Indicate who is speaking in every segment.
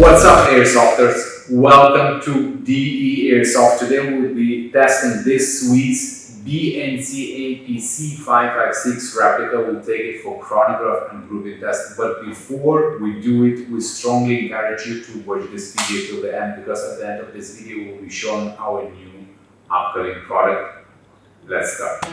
Speaker 1: What's up, Airsofters? Welcome to DE Airsoft. Today we'll be testing this Swiss B&T APC556 replica. We'll take it for chronograph and grouping testing. But before we do it, we strongly encourage you to watch this video till the end, because at the end of this video we'll be showing our new upcoming product. Let's start.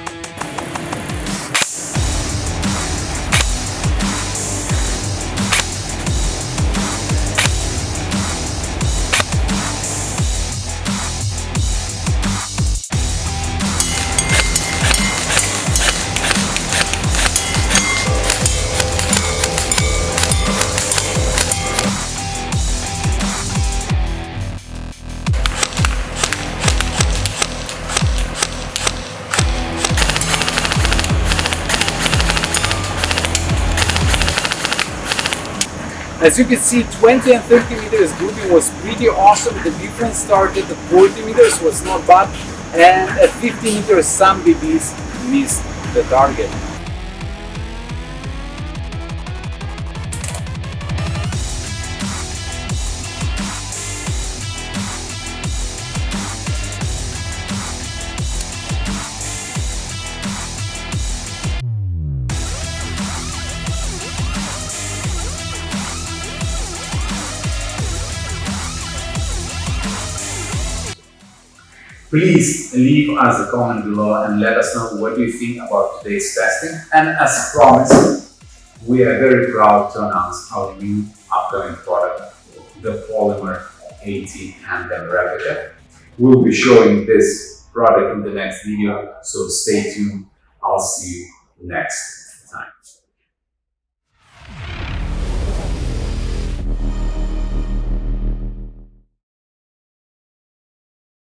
Speaker 1: As you can see, 20 and 30 meters grouping was pretty awesome. The difference started at 40 meters, was not bad, and at 50 meters some BBs missed the target. Please leave us a comment below and let us know what you think about today's testing. And as promised, we are very proud to announce our new upcoming product, the Polymer 18 handgun replica. We'll be showing this product in the next video, so stay tuned. I'll see you next.